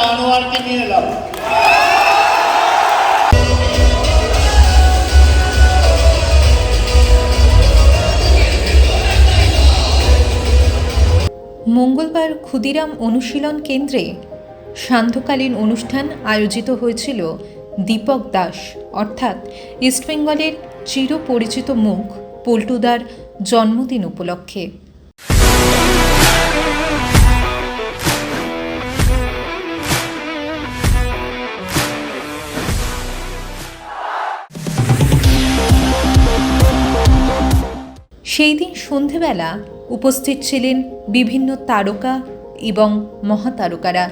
আনোয়ারকে নিয়ে এলাম। মঙ্গলবার ক্ষুদিরাম অনুশীলন কেন্দ্রে সান্ধ্যকালীন অনুষ্ঠান আয়োজিত হয়েছিল দীপক দাস অর্থাৎ ইস্টবেঙ্গলের চিরপরিচিত মুখ পল্টুদার জন্মদিন উপলক্ষে। সেই দিন সন্ধেবেলা উপস্থিত ছিলেন বিভিন্ন তারকা এবং মহাতারকারা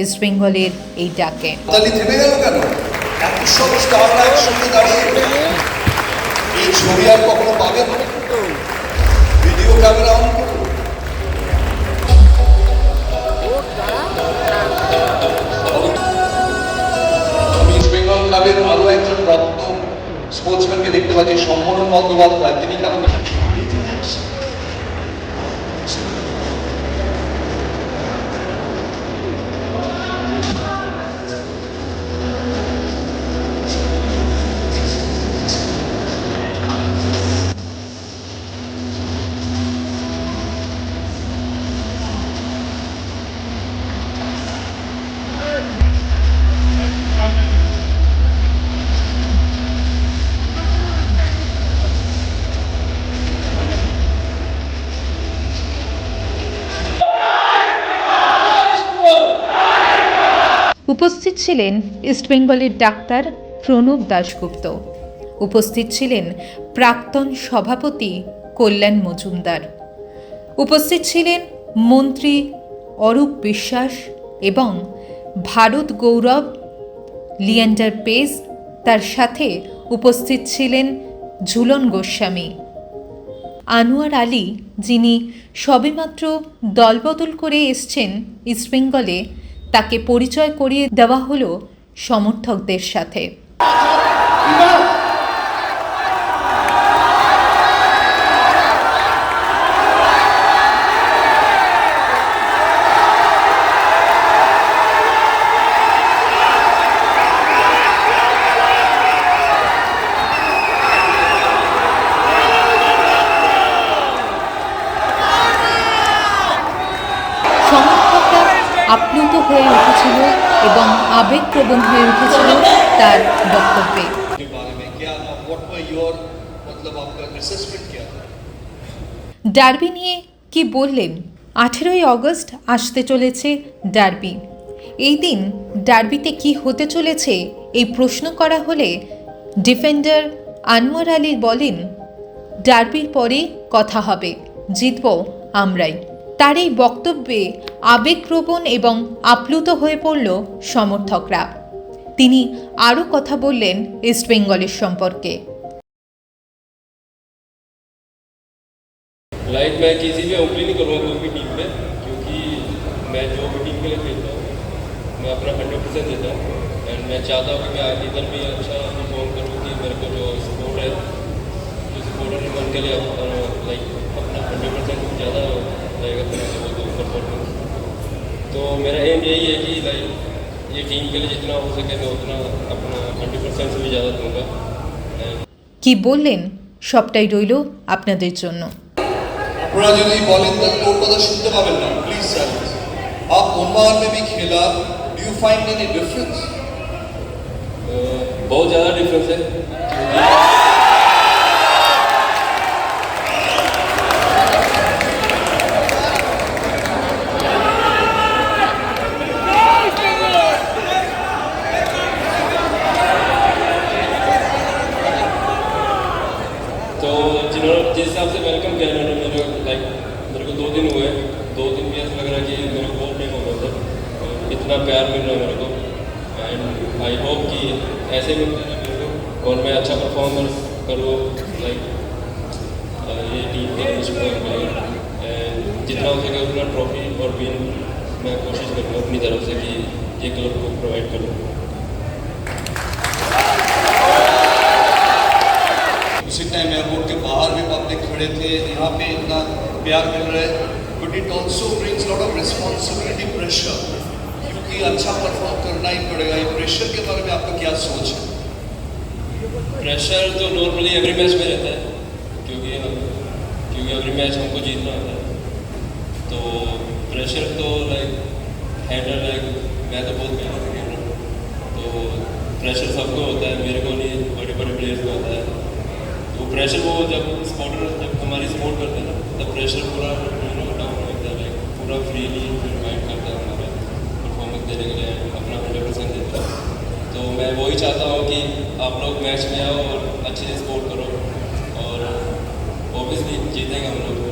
ইস্টবেঙ্গলের এই ডাকে। এই ছবি আর কখনো পাবেন না। ভিডিও ক্যামেরা অন করুন। আমি ইস্ট বেঙ্গল ক্লাবের আরো একজন প্রাক্তন স্পোর্টসম্যানকে দেখতে পাচ্ছি, সম্পূর্ণ বন্দ্যোপাধ্যায়। তিনি কেমন? উপস্থিত ছিলেন ইস্টবেঙ্গলের ডাক্তার প্রণব দাশগুপ্ত, উপস্থিত ছিলেন প্রাক্তন সভাপতি কল্যাণ মজুমদার, উপস্থিত ছিলেন মন্ত্রী অরূপ বিশ্বাস এবং ভারত গৌরব লিয়েন্ডার পেস। তার সাথে উপস্থিত ছিলেন ঝুলন গোস্বামী। আনোয়ার আলী, যিনি সবেমাত্র দলবদল করে এসছেন ইস্টবেঙ্গলে, তাকে পরিচয় করিয়ে দেওয়া হলো সমর্থকদের সাথে। আপ্লুত হয়ে উঠেছিল এবং আবেগপ্রবণ হয়ে উঠেছিল তার বক্তব্যে। ডার্বি নিয়ে কি বললেন? 18ই অগস্ট আসতে চলেছে ডার্বি। এই দিন ডার্বিতে কি হতে চলেছে এই প্রশ্ন করা হলে ডিফেন্ডার আনোয়ার আলী বলেন, ডার্বির পরে কথা হবে, জিতব আমরাই। তার এই বক্তব্যে আবেগপ্রবণ এবং আপ্লুত হয়ে পড়ল সমর্থকরা। তিনি আরও কথা বললেন ইস্টবেঙ্গলের সম্পর্কে। लाइक मैं किसी भी उंगली नहीं करूँगा कोई भी टीम पे, क्योंकि मैं जो भी टीम के लिए खेलता हूँ मैं अपना 100% देता हूँ। एंड मैं चाहता हूँ कि मैं इधर भी अच्छा परफॉर्म करूँ कि मेरे को जो सपोर्ट है, जो सपोर्टर है, उनके लिए लाइक अपना 100% ज़्यादा रहेगा परफॉर्मेंस। तो मेरा एम यही है कि लाइक ये टीम के लिए जितना हो सके मैं उतना अपना 100% से भी ज़्यादा दूँगा। কি বললেন সবটাই রইল আপনাদের জন্য। আপনারা যদি বলেন তাহলে ওর কথা শুনতে পাবেন না, প্লিজ স্যার। आप ओमान में भी खेला, do you find any difference? बहुत ज़्यादा डिफरेंस है। तो जिन्होंने जिस हिसाब से वेलकम किया उन्होंने मेरे को 2 दिन हुए, 2 दिन भी ऐसा लग रहा है कि मेरे को बहुत टाइम हो गया था, इतना प्यार मिल रहा है मेरे को। एंड आई होप कि ऐसे मिलते रहे मेरे को और मैं अच्छा परफॉर्मेंस करूँ, लाइक ये टीम के लिए। एंड जितना हो सके उतना ट्रॉफी और विन मैं कोशिश करूँगा अपनी तरफ से कि ये क्लब को प्रोवाइड करूँ। उसी टाइम एयरपोर्ट के बाहर भी पब्लिक खड़े थे, यहाँ पे इतना प्यार मिल रहा है, but it also brings lot of responsibility, pressure. कि अच्छा परफॉर्म करना ही पड़ेगा, ये प्रेशर के बारे में आपका क्या सोच है? प्रेशर तो नॉर्मली एवरी मैच में रहता है, क्योंकि एवरी मैच हमको जीतना होता है। तो प्रेशर तो हैंडल मैं तो बहुत प्यार से खेल रहा हूँ, तो प्रेशर सबको होता है, मेरे को नहीं, बड़े बड़े प्लेयर्स को होता है। तो प्रेशर वो जब हमारी सपोर्ट करते हैं ना, तब प्रेशर पूरा डाउन होता है, पूरा फ्रीली माइंड करता है हमारा परफॉर्मेंस देने के लिए, अपना 100% देता है। तो मैं वही चाहता हूँ कि आप लोग मैच में आओ और अच्छे से सपोर्ट करो, और ऑब्वियसली जीतेंगे हम लोग।